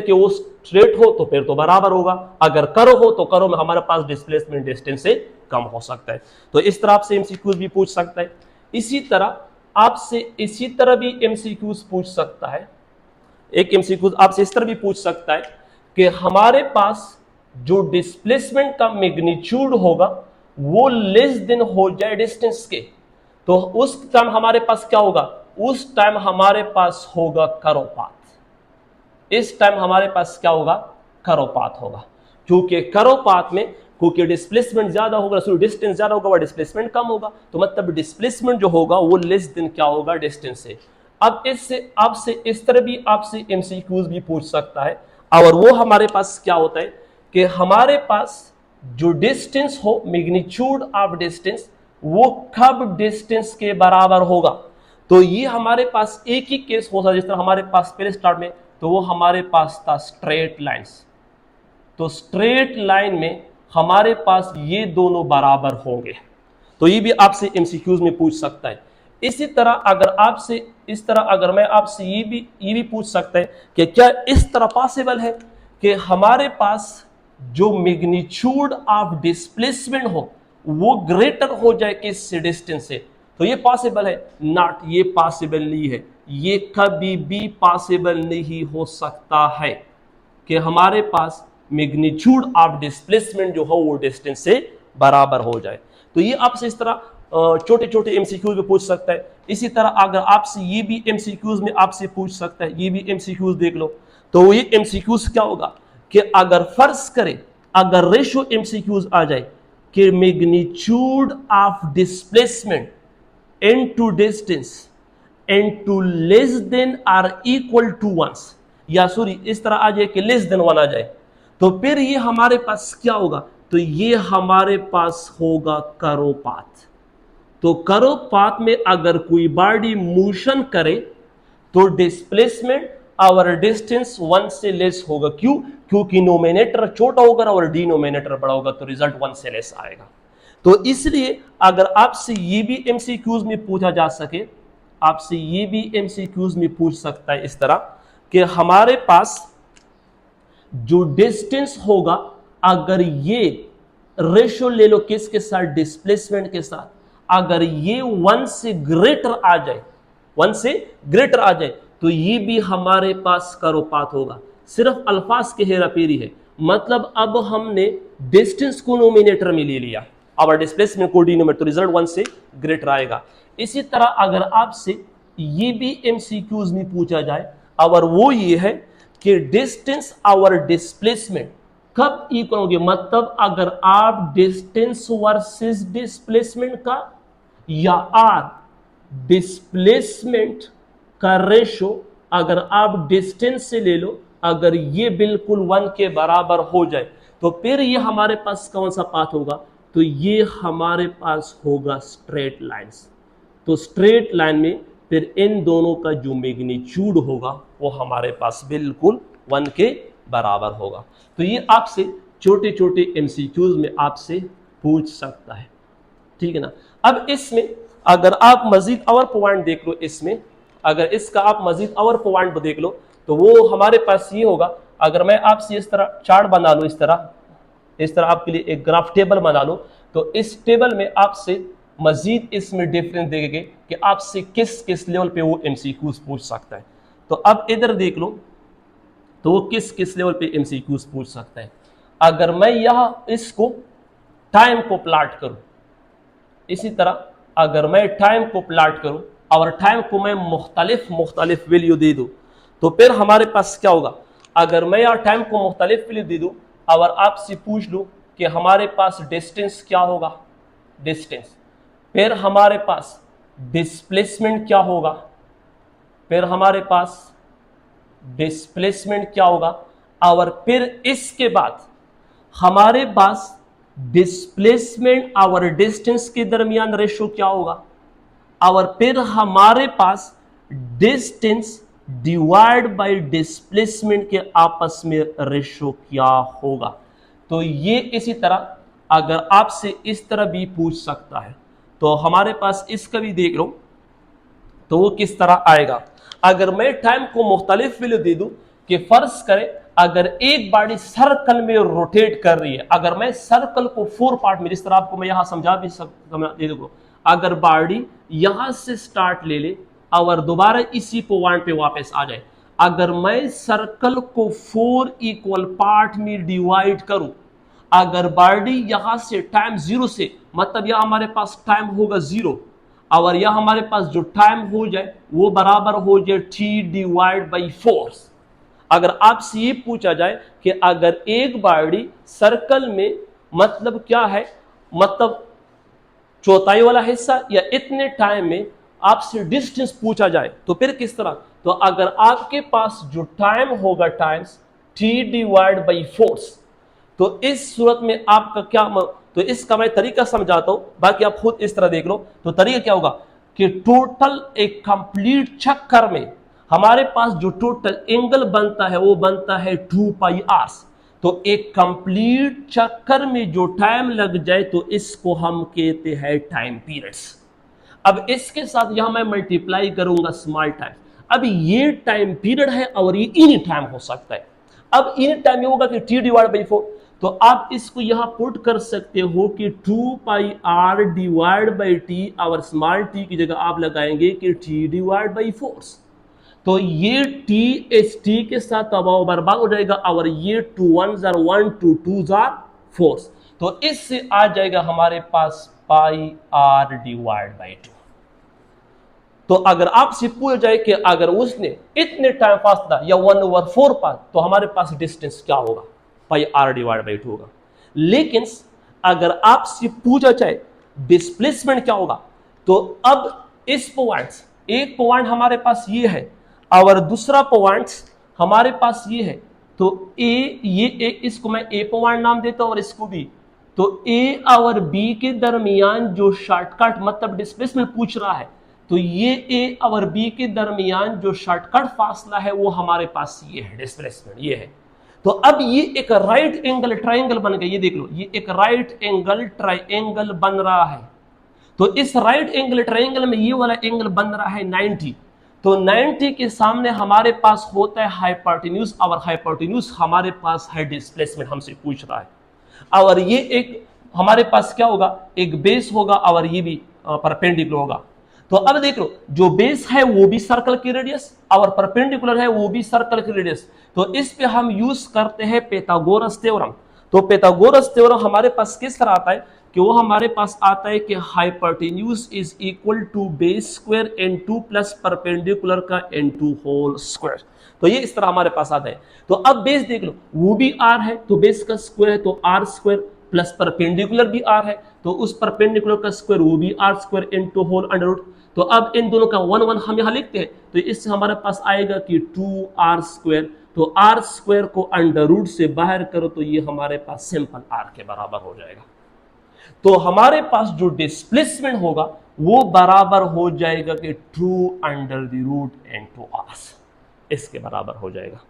S1: कि वो स्ट्रेट हो तो फिर तो बराबर होगा, अगर करो हो तो करो में हमारे पास डिस्प्लेसमेंट डिस्टेंस से कम हो सकता है। तो इस तरह आपसे एमसीक्यूज भी पूछ सकता है। इसी तरह आपसे इसी तरह भी एमसीक्यूज पूछ सकता है, एक एमसीक्यूज आपसे इस तरह भी पूछ सकता है कि हमारे पास जो डिस्प्लेसमेंट का मैग्नीट्यूड होगा वो लेस देन हो जाए डिस्टेंस के, तो उस टाइम हमारे पास क्या होगा, उस टाइम हमारे पास होगा करो पाथ, इस टाइम हमारे पास क्या होगा, करो पाथ होगा, क्योंकि करो पाथ में क्योंकि डिस्प्लेसमेंट ज्यादा होगा, डिस्टेंस ज्यादा होगा, डिस्प्लेसमेंट कम होगा, तो मतलब डिस्प्लेसमेंट जो होगा वो लेस देन क्या होगा, डिस्टेंस से। अब इससे आपसे इस तरह भी आपसे एमसीक्यूज भी पूछ सकता है, और वो हमारे पास क्या होता है कि हमारे पास जो डिस्टेंस हो, मैग्नीट्यूड ऑफ डिस्टेंस, वो कब डिस्टेंस के बराबर होगा। तो ये हमारे पास एक ही केस हो सकता है, जिस तरह हमारे पास पहले स्टार्ट में तो वो हमारे पास था स्ट्रेट लाइंस, तो स्ट्रेट लाइन में हमारे पास ये दोनों बराबर होंगे, तो ये भी आपसे एमसीक्यूज में पूछ सकता है। इसी तरह अगर आपसे इस तरह अगर मैं आपसे ये भी पूछ सकता है कि क्या इस तरह पॉसिबल है कि हमारे पास जो मैग्नीट्यूड ऑफ डिस्प्लेसमेंट हो वो ग्रेटर हो जाए किस डिस्टेंस से, तो ये पॉसिबल है, नॉट, ये पॉसिबल नहीं है, ये कभी भी पॉसिबल नहीं हो सकता है कि हमारे पास मैग्नीट्यूड ऑफ डिस्प्लेसमेंट जो हो वो डिस्टेंस से बराबर हो जाए। तो ये आपसे इस तरह छोटे छोटे एमसीक्यूज में पूछ सकता है। इसी तरह अगर आपसे ये भी एमसीक्यूज में आपसे पूछ सकता है, ये भी एमसीक्यूज देख लो, तो ये एमसीक्यूज क्या होगा कि अगर फर्ज करें अगर रेशियो एमसीक्यूज आ जाए कि magnitude of displacement into distance into less than or equal to 1, या सॉरी इस तरह आ जाए कि लेस देन 1 आ जाए, तो फिर ये हमारे पास क्या होगा, तो ये हमारे पास होगा करो पाथ। तो करो पाथ में अगर कोई बॉडी मोशन करे तो डिस्प्लेसमेंट और डिस्टेंस 1 से लेस होगा, क्यों, क्योंकि नोमिनेटर छोटा होगा और डिनोमिनेटर बड़ा होगा, तो रिजल्ट 1 से लेस आएगा। तो इसलिए अगर आपसे ये भी एमसीक्यूज में पूछा जा सके, आपसे ये भी एमसीक्यूज में पूछ सकता है इस तरह कि हमारे पास जो डिस्टेंस होगा अगर ये रेशियो ले लो किसके साथ, डिस्प्लेसमेंट के साथ, अगर ये 1 से ग्रेटर आ जाए, 1 से ग्रेटर आ जाए, तो ये भी हमारे पास करो पाथ होगा। सिर्फ अल्फाज के हेरा फेरी है, मतलब अब हमने डिस्टेंस को नोमिनेटर में ले लिया और डिस्प्लेसमेंट को डिनोमिनेटर, तो रिजल्ट 1 से ग्रेटर आएगा। इसी तरह अगर आपसे ये भी एमसीक्यूज में पूछा जाए और वो ये है कि डिस्टेंस और डिस्प्लेसमेंट कब इक्वल होंगे, मतलब अगर आप डिस्टेंस वर्सेस डिस्प्लेसमेंट का या आर डिस्प्लेसमेंट का रेशो अगर आप डिस्टेंस से ले लो, अगर ये बिल्कुल 1 के बराबर हो जाए तो फिर ये हमारे पास कौन सा पाथ होगा, तो ये हमारे पास होगा स्ट्रेट लाइंस। तो स्ट्रेट लाइन में फिर इन दोनों का जो मैग्नीट्यूड होगा वो हमारे पास बिल्कुल 1 के बराबर होगा। तो ये आपसे छोटे छोटे एमसीक्यूज में आपसे पूछ सकता है, ठीक है ना। अब इसमें अगर आप मजीद और पॉइंट देख लो, इसमें अगर इसका आप मजीद और पॉइंट देख लो तो वो हमारे पास ये होगा, अगर मैं आपसे इस तरह चार्ट बना लूँ, इस तरह आपके लिए एक ग्राफ टेबल बना लूँ, तो इस टेबल में आपसे मजीद इसमें डिफरेंस देखेंगे कि आपसे किस किस लेवल पे वो एमसीक्यूज पूछ सकता है। तो अब इधर देख लो तो वो किस किस लेवल पे एमसीक्यूज पूछ सकता है। अगर मैं यहां इसको टाइम को प्लाट करूं, इसी तरह अगर मैं टाइम को प्लाट करूं और टाइम को मैं मुख्तलिफ वैल्यू दे दूं, तो फिर हमारे पास क्या होगा, अगर मैं यहां टाइम को मुख्तलिफ वैल्यू दे दूं और आपसे पूछ लूं कि हमारे पास डिस्टेंस क्या होगा, डिस्टेंस, फिर हमारे पास डिस्प्लेसमेंट क्या होगा, फिर हमारे पास डिस्प्लेसमेंट क्या होगा, और फिर इसके बाद हमारे पास डिस्प्लेसमेंट और डिस्टेंस के दरमियान रेशो क्या होगा, और फिर हमारे पास डिस्टेंस डिवाइड बाय डिस्प्लेसमेंट के आपस में रेशो क्या होगा। तो ये इसी तरह अगर आपसे इस तरह भी पूछ सकता है तो हमारे पास इसका भी देख लो तो वो किस तरह आएगा। अगर मैं टाइम को मुख्तलिफ वैल्यू दे दूं कि फर्ज करें अगर एक बॉडी सर्कल में रोटेट कर रही है, अगर मैं सर्कल को 4 पार्ट में, जिस तरह आपको मैं यहां समझा भी दे दूंगा, अगर बॉडी यहां से स्टार्ट ले ले और दोबारा इसी पॉइंट पे वापस आ जाए, अगर मैं सर्कल को 4 इक्वल पार्ट में डिवाइड करूं, अगर बॉडी यहां से टाइम 0 से, मतलब यह हमारे पास टाइम होगा 0 और यह हमारे पास जो टाइम हो जाए वो बराबर हो जाए t डिवाइड बाई 4। अगर आपसे ये पूछा जाए कि अगर एक बॉडी सर्कल में मतलब क्या है, मतलब चौथाई वाला हिस्सा या इतने टाइम में आपसे डिस्टेंस पूछा जाए तो फिर किस तरह, तो अगर आपके पास जो टाइम होगा टाइम्स t डिवाइड बाई 4, तो इस सूरत में आपका क्या, तो इसका मैं तरीका समझाता हूं, बाकी आप खुद इस तरह देख लो। तो तरीका क्या होगा कि टोटल एक कंप्लीट चक्कर में हमारे पास जो टोटल एंगल बनता है वो बनता है 2 पाई आर। तो एक कंप्लीट चक्कर में जो टाइम लग जाए तो इसको हम कहते हैं टाइम पीरियड्स। अब इसके साथ यहां मैं मल्टीप्लाई करूंगा स्मॉल टाइम। अब ये टाइम पीरियड है और ये इन टाइम हो सकता है। अब इन टाइम ये होगा कि t डिवाइड बाई 4, तो आप इसको यहां पुट कर सकते हो कि 2 pi R divide by T और स्मॉल टी की जगह आप लगाएंगे कि t डिवाइड बाई 4। तो ये t इस t के साथ दबाव बर्बाद हो जाएगा और ये 2 1s are 1 2 2s are 4। तो इससे आ जाएगा हमारे पास पाई आर डिवाइड बाई 2। तो अगर आपसे पूछ जाए कि अगर उसने इतने टाइम फासला या 1/4 पास, तो हमारे पास डिस्टेंस क्या होगा, पाई आर डिवाइड बाई 2 होगा। लेकिन अगर आपसे पूछा जाए डिस्प्लेसमेंट क्या होगा, तो अब इस पॉइंट, एक पॉइंट हमारे पास ये है और दूसरा पॉइंट हमारे पास ये है, तो ये इसको मैं ए पॉइंट नाम देता हूं और इसको बी। तो ए और बी के दरमियान जो शॉर्टकट मतलब डिस्प्लेसमेंट पूछ रहा है, तो ये ए और बी के दरमियान जो शॉर्टकट फासला है वो हमारे पास ये है, डिस्प्लेसमेंट ये है। तो अब ये एक राइट एंगल ट्राइंगल बन गया, ये देख लो, ये एक राइट एंगल ट्राइंगल बन रहा है। तो इस राइट एंगल ट्राइंगल में ये वाला एंगल बन रहा है 90। तो 90 के सामने हमारे पास होता है हाइपोटेन्यूज और हाइपोटेन्यूज हमारे पास है डिस्प्लेसमेंट हमसे पूछ रहा है। और ये एक हमारे पास क्या होगा, एक बेस होगा और ये भी परपेंडिकुलर होगा। तो अब देख लो, जो बेस है वो भी सर्कल की रेडियस और परपेंडिकुलर है वो भी सर्कल की रेडियस। तो इस पे हम यूज करते हैं पाइथागोरस थ्योरम। तो पाइथागोरस थ्योरम हमारे पास किस तरह आता है कि वो हमारे पास आता है कि hypotenuse is equal to base square n2 plus perpendicular का n2 होल स्क्वायर। तो ये इस तरह हमारे पास आता है। तो अब बेस देख लो, वो भी r है तो बेस का स्क्वायर है तो r स्क्वायर प्लस परपेंडिकुलर भी r है तो उस परपेंडिकुलर का स्क्वायर वो भी r square n2 whole under root. तो अब इन दोनों का 1 1 हम यहां लिखते हैं, तो इससे हमारे पास आएगा कि 2r स्क्वायर। तो r स्क्वायर को अंडर रूट से बाहर करो तो ये हमारे पास सिंपल r के बराबर हो जाएगा। तो हमारे पास जो डिस्प्लेसमेंट होगा वो बराबर हो जाएगा कि 2 अंडर द रूट n2r, इसके बराबर हो जाएगा।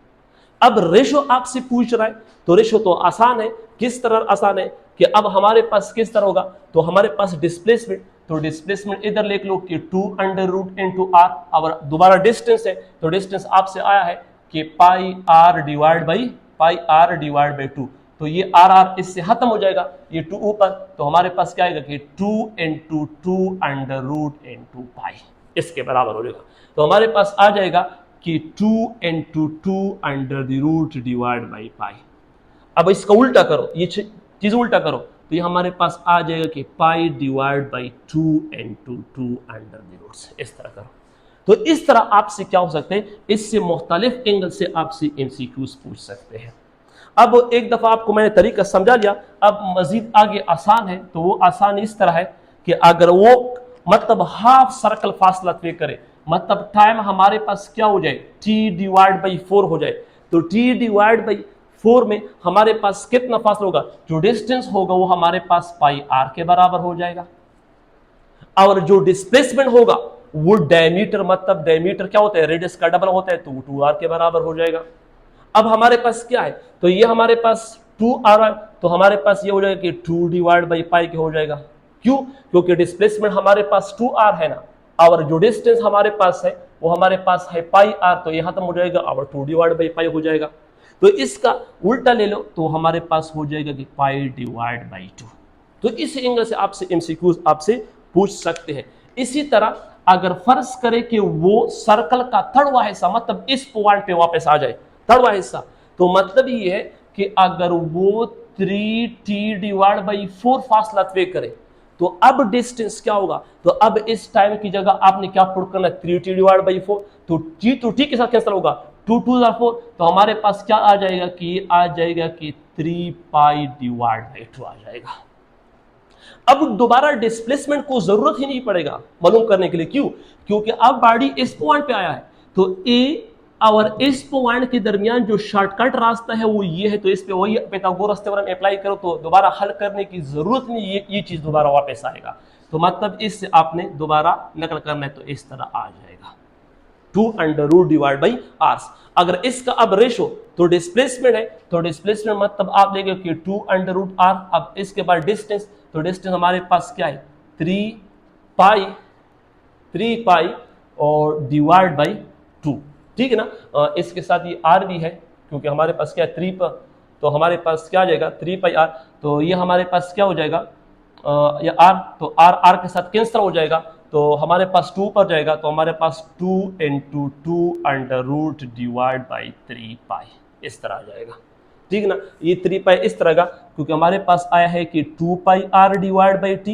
S1: अब रेशो आपसे पूछ रहा है, तो रेशो तो आसान है। किस तरह आसान है कि अब हमारे पास किस तरह होगा, तो हमारे पास डिस्प्लेसमेंट, तो डिस्प्लेसमेंट इधर लिख लो कि 2 अंडर रूट n2r और दोबारा डिस्टेंस है, तो डिस्टेंस आपसे आया है कि पाई आर डिवाइड बाई 2। तो ये आर आर इससे खत्म हो जाएगा, ये 2 ऊपर, तो हमारे पास क्या आएगा कि 2 into 2 अंडर रूट n2 पाई, इसके बराबर हो जाएगा। तो हमारे पास आ जाएगा कि 2 into 2 under the root divide by pi. अब इसका उल्टा करो, ये चीज उल्टा करो, तो ये हमारे पास आ जाएगा कि pi divide by 2 into 2 under the roots, इस तरह करो। तो इस तरह आपसे क्या हो सकते हैं, इससे मुख्तलिफ एंगल से आपसे एमसीक्यूज पूछ सकते हैं। अब एक दफा आपको मैंने तरीका समझा लिया, अब मजीद आगे आसान है। तो वो आसान इस तरह है कि अगर वो मतलब हाफ सर्कल फासला तय करे, मतलब टाइम हमारे पास क्या हो जाए, t डिवाइड बाई 4 हो जाए, तो t डिवाइड बाई 4 में हमारे पास कितना फासला होगा, जो डिस्टेंस होगा वो हमारे पास पाई आर के बराबर हो जाएगा। और जो डिस्प्लेसमेंट होगा वो डायमीटर, मतलब डायमीटर क्या होता है, रेडियस का डबल होता है, तो 2r के बराबर हो जाएगा। अब हमारे पास क्या है, तो ये हमारे पास 2r है, तो हमारे पास ये हो जाएगा कि 2 डिवाइड बाई पाई के हो जाएगा। क्यों, क्योंकि डिस्प्लेसमेंट हमारे पास 2r है ना, और जो डिस्टेंस हमारे पास है वो हमारे पास है पाई आर, तो ये खत्म हो जाएगा और 2 डिवाइड बाई पाई हो जाएगा। तो इसका उल्टा ले लो तो हमारे पास हो जाएगा कि पाई डिवाइड बाई 2। तो इस एंगल से आपसे एमसीक्यूज आपसे पूछ सकते हैं। इसी तरह अगर फर्ज करें कि वो सर्कल का थर्डवा हिस्सा मतलब इस पॉइंट पे वापस आ जाए, थर्डवा हिस्सा, तो मतलब ये है कि अगर वो 3t डिवाइड बाई 4 फासला तय करे, तो अब डिस्टेंस क्या होगा, तो अब इस टाइम की जगह आपने क्या पुट करना है, 3t डिवाइड बाई 4, तो t के साथ कैंसिल होगा, 2 2 4, तो हमारे पास क्या आ जाएगा कि आ जाएगा कि 3 पाई डिवाइड बाई 2 आ जाएगा। अब दोबारा डिस्प्लेसमेंट को जरूरत ही नहीं पड़ेगा मालूम करने के लिए। क्यों, क्योंकि अब बॉडी इस पॉइंट पे आया है, तो ए और इस पॉइंट के दरमियान जो शॉर्टकट रास्ता है वो ये है, तो इस पे वही पाइथागोरस थ्योरम अप्लाई करो तो दोबारा हल करने की जरूरत नहीं, ये चीज दोबारा वापस आएगा। तो मतलब इससे आपने दोबारा नकल करना है तो इस तरह आ जाएगा 2 under root divide by R. अगर इसका अब रेशो तो डिस्प्लेसमेंट है, तो डिस्प्लेसमेंट मतलब आप लेंगे कि 2 अंडर रूट आर। अब इसके बाद डिस्टेंस, तो डिस्टेंस हमारे पास क्या है, 3 पाई और डिवाइड बाई 2, ठीक है ना। इसके साथ ये आर भी है, क्योंकि हमारे पास क्या है 3 पर, तो हमारे पास क्या आ जाएगा 3 पाई आर, तो ये हमारे पास क्या हो जाएगा ये आर, तो आर आर के साथ कैंसिल हो जाएगा, तो हमारे पास 2 पर जाएगा, तो हमारे पास 2 into 2 under root divide by 3 pi इस तरह आ जाएगा, ठीक है ना। ये 3 पाई इस तरह का, क्योंकि हमारे पास आया है कि 2 pi R divide by T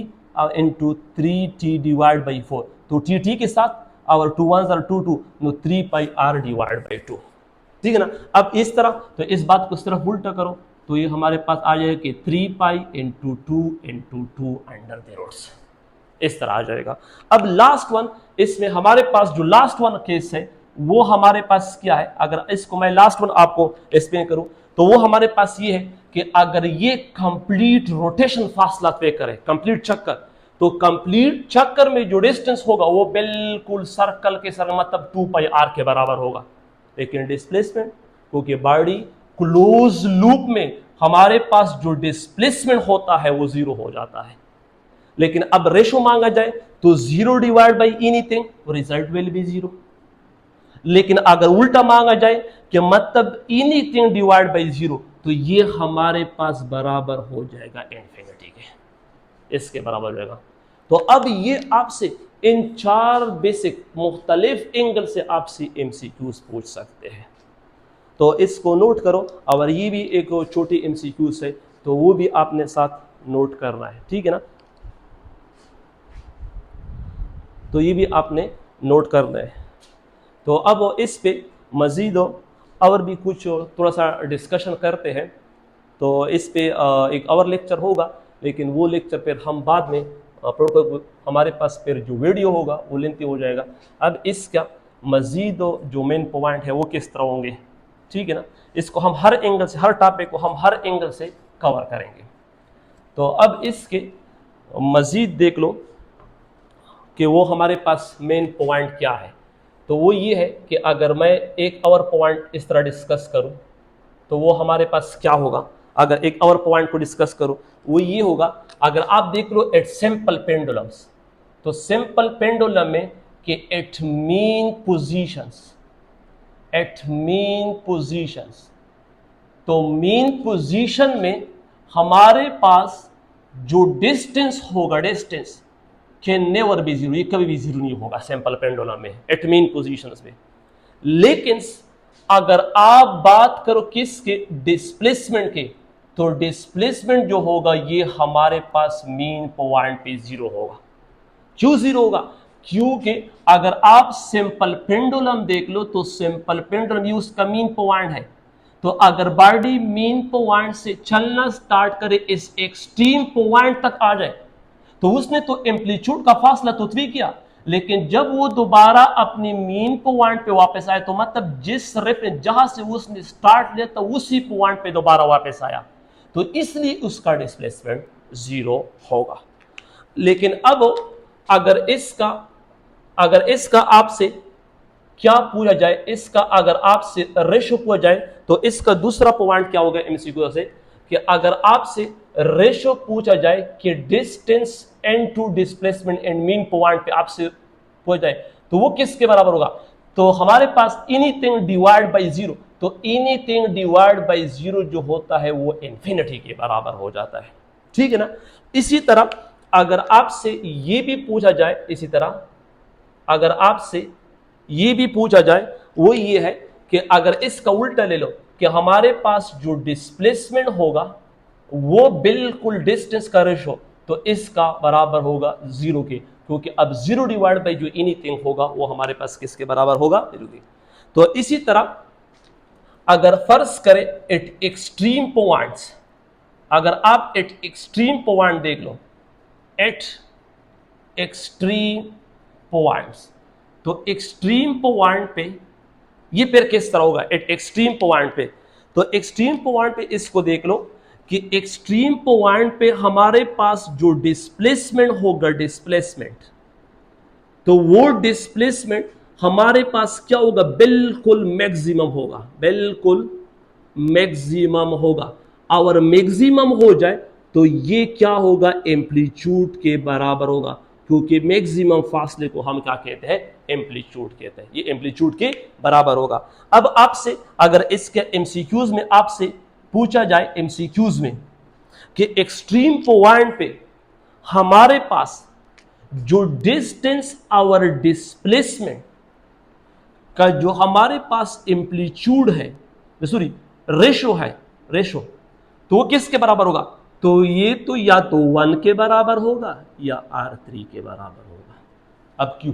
S1: into 3t divide by 4, तो टी के साथ और 2 1 R 2 2, no 3 pi R divide by 2, ठीक है ना। अब इस तरह, तो इस बात को सिर्फ उल्टा करो, तो ये हमारे पास आ जाएगा कि 3 pi into 2 under the roots इस तरह आ जाएगा। अब लास्ट वन, इसमें हमारे पास जो लास्ट वन केस है वो हमारे पास क्या है, अगर इसको मैं लास्ट वन आपको एक्सप्लेन करूं तो वो हमारे पास ये है कि अगर ये कंप्लीट रोटेशन फासला तय करे, कंप्लीट चक्कर, तो कंप्लीट चक्कर में जो डिस्टेंस होगा वो बिल्कुल सर्कल के सर्कल मतलब 2 पाई आर के बराबर होगा। लेकिन डिस्प्लेसमेंट, क्योंकि बॉडी क्लोज लूप में हमारे पास जो डिस्प्लेसमेंट होता है वो 0 हो जाता है। लेकिन अब रेशो मांगा जाए तो 0 divide by anything, result will be 0। लेकिन अगर उल्टा मांगा जाए कि मतलब एनीथिंग डिवाइड बाई 0, तो ये हमारे पास बराबर हो जाएगा इन्फिनिटी के, इसके बराबर हो जाएगा। तो अब ये आपसे इन 4 बेसिक मुख्तलिफ एंगल से आपसे एमसीक्यूज पूछ सकते हैं, तो इसको नोट करो। और ये भी एक छोटी एमसीक्यूज है, तो वो भी आपने साथ नोट करना है, ठीक है ना। तो ये भी आपने नोट करना है। तो अब इस पे मज़ीद और भी कुछ थोड़ा सा डिस्कशन करते हैं, तो इस पे एक और लेक्चर होगा, लेकिन वो लेक्चर फिर हम बाद में हमारे पास फिर जो वीडियो होगा वो लेंथी हो जाएगा। अब इसका मज़ीद जो मेन पॉइंट है वो किस तरह होंगे, ठीक है ना, इसको हम हर एंगल से, हर टॉपिक को हम हर एंगल से कवर करेंगे। तो अब इसके मज़ीद देख लो कि वो हमारे पास मेन पॉइंट क्या है। तो वो ये है कि अगर मैं एक और पॉइंट इस तरह डिस्कस करूं तो वो हमारे पास क्या होगा, अगर एक और पॉइंट को डिस्कस करूं वो ये होगा, अगर आप देख लो एट सिंपल पेंडुलम्स, तो सिंपल पेंडुलम में कि एट मीन पोजीशंस, तो मीन पोजीशन में हमारे पास जो डिस्टेंस होगा, डिस्टेंस कैन नेवर बी 0, ये कभी भी 0 नहीं होगा सिंपल पेंडुलम में एट मीन पोजीशंस में। लेकिन अगर आप बात करो किसके, डिस्प्लेसमेंट के, तो डिस्प्लेसमेंट जो होगा ये हमारे पास मीन पॉइंट पे 0 होगा। क्यों 0 होगा, क्योंकि अगर आप सिंपल पेंडुलम देख लो तो सिंपल पेंडुलम ये उसका मीन पॉइंट है, तो अगर बॉडी मीन पॉइंट से चलना स्टार्ट करे इस एक्सट्रीम पॉइंट तक आ जाए तो उसने तो एम्पलीट्यूड का फासला तो तय किया, लेकिन जब वो दोबारा अपनी मीन पॉइंट पे वापस आए तो मतलब जिस रेफरेंस जहां से उसने स्टार्ट लिया तो उसी पॉइंट पे दोबारा वापस आया, तो इसलिए उसका डिस्प्लेसमेंट 0 होगा। लेकिन अब अगर इसका आपसे क्या पूछा जाए, इसका अगर आपसे रेशो पूछा जाए तो इसका दूसरा पॉइंट क्या होगा एमसीक्यू से, कि अगर आपसे रेशो पूछा जाए कि distance and to displacement and mean point पे आपसे पूछा जाए तो वो किसके बराबर होगा, तो हमारे पास एनीथिंग डिवाइड बाय 0, तो एनीथिंग डिवाइड बाय 0 जो होता है वो इन्फिनिटी के बराबर हो जाता है, ठीक है ना। इसी तरह अगर आपसे ये भी पूछा जाए, इसी तरह अगर आपसे ये भी पूछा जाए वो ये है कि अगर इसका उल्टा ले लो कि हमारे पास जो डिस्प्लेसमेंट होगा वो बिल्कुल डिस्टेंस का रेशो तो इसका बराबर होगा 0 के, क्योंकि अब 0 डिवाइड बाई जो एनीथिंग होगा वो हमारे पास किसके बराबर होगा 0 के। तो इसी तरह अगर फर्ज करें एट एक्सट्रीम पॉइंट्स, अगर आप एट एक्सट्रीम पॉइंट देख लो, एट एक्सट्रीम पॉइंट्स, तो एक्सट्रीम पॉइंट पे ये फिर किस तरह होगा एट एक्सट्रीम पॉइंट पे, तो एक्सट्रीम पॉइंट पे इसको देख लो कि एक्सट्रीम पॉइंट पे हमारे पास जो डिस्प्लेसमेंट होगा, डिस्प्लेसमेंट, तो वो डिस्प्लेसमेंट हमारे पास क्या होगा, बिल्कुल मैक्सिमम होगा, बिल्कुल मैक्सिमम होगा। और मैक्सिमम हो जाए तो ये क्या होगा, एम्पलीट्यूड के बराबर होगा, क्योंकि मैक्सिमम फासले को हम क्या कहते हैं, एम्पलीट्यूड कहते हैं, ये एम्पलीट्यूड के बराबर होगा। अब आपसे अगर इसके एमसीक्यूज में आपसे पूछा जाए, एमसीक्यूज में कि एक्सट्रीम पॉइंट पे हमारे पास जो डिस्टेंस और डिस्प्लेसमेंट का जो हमारे पास एम्पलीट्यूड है, सॉरी रेशो है, रेशो, तो वो किसके बराबर होगा, तो ये तो या तो 1 के बराबर होगा या R3 के बराबर होगा। अब क्यों,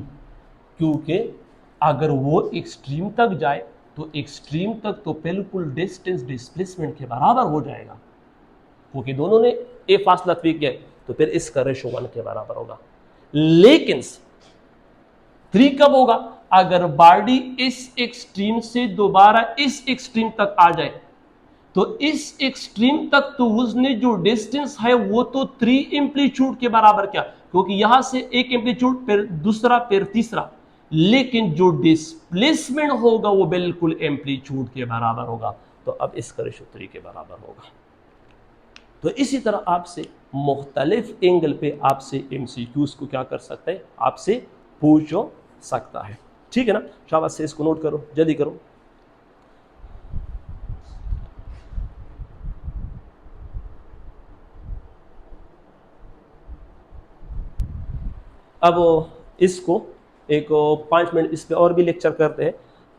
S1: क्योंकि अगर वो एक्सट्रीम तक जाए तो एक्सट्रीम तक तो बिल्कुल डिस्टेंस डिस्प्लेसमेंट के बराबर हो जाएगा, क्योंकि दोनों ने ए फासला तय किया, तो फिर इसका रेशो 1 के बराबर होगा। लेकिन 3 कब होगा, अगर बॉडी इस एक्सट्रीम से दोबारा इस एक्सट्रीम तक आ जाए, तो इस एक्सट्रीम तक तो उसने जो डिस्टेंस है वो तो 3 एम्पलीट्यूड के बराबर, क्या, क्योंकि यहां से एक एम्पलीट्यूड फिर दूसरा फिर तीसरा, लेकिन जो डिस्प्लेसमेंट होगा वो बिल्कुल एम्पलीट्यूड के बराबर होगा, तो अब इसका रेशो 3 के बराबर होगा। तो इसी तरह आपसे मुख्तलिफ एंगल पे आपसे एमसीक्यूज को क्या कर सकते हैं, आपसे पूछ सकता है, ठीक है ना। शाबाश से इसको नोट करो, जल्दी करो। अब इसको एक 5 मिनट इस पे और भी लेक्चर करते हैं,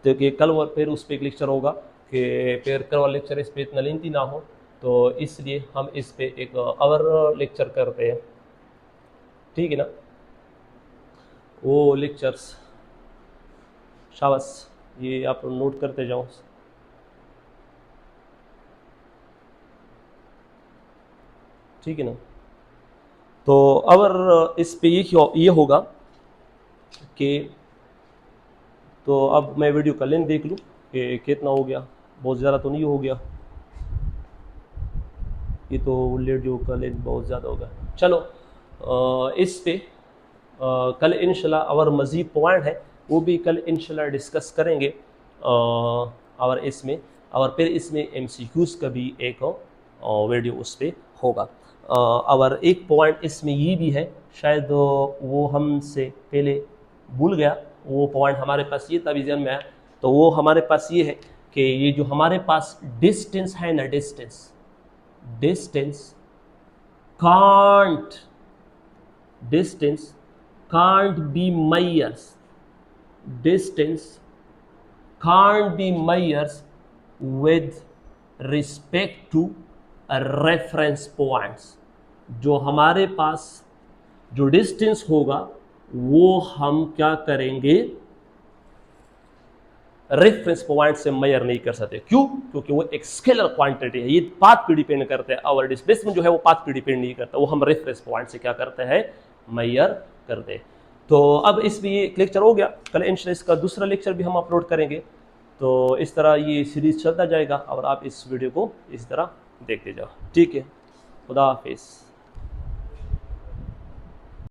S1: तो कि कल और फिर उस पर एक लेक्चर होगा, कि फिर कल वाला लेक्चर इस पर इतना लेंथी ना हो, तो इसलिए हम इस पे एक और लेक्चर करते हैं, ठीक है ना। वो लेक्चर्स शाबाश ये आप नोट करते जाओ, ठीक है ना। तो अगर इस पे ये होगा कि, तो अब मैं वीडियो का लेंथ देख लूँ कि कितना हो गया, बहुत ज़्यादा तो नहीं हो गया, ये तो वीडियो का लेंथ बहुत ज़्यादा होगा। चलो इस पे कल इंशाल्लाह और मज़ीद पॉइंट है वो भी कल इंशाल्लाह डिस्कस करेंगे, और इसमें और फिर इसमें एमसीक्यूज़ का भी एक वीडियो उस पर होगा। और एक पॉइंट इसमें ये भी है, शायद वो हमसे पहले भूल गया, वो पॉइंट हमारे पास ये तभी ध्यान में आया, तो वो हमारे पास ये है कि ये जो हमारे पास डिस्टेंस है ना, distance can't be measures, distance can't be measures with respect to reference points। जो हमारे पास जो डिस्टेंस होगा वो हम क्या करेंगे, रेफरेंस पॉइंट से मेजर नहीं कर सकते। क्यों? क्योंकि वो एक स्केलर क्वांटिटी है, ये पाथ पे डिपेंड करते हैं। और डिस्प्लेसमेंट जो है वो पाथ पे डिपेंड नहीं करता, वो हम रेफरेंस पॉइंट से क्या करते हैं, मेजर करते हैं। तो अब इस भी एक लेक्चर हो गया, कल इंशाल्लाह इसका दूसरा लेक्चर भी हम अपलोड करेंगे। तो इस तरह ये सीरीज चलता जाएगा और आप इस वीडियो को इस तरह देखते जाओ। ठीक है, खुदा हाफिज़।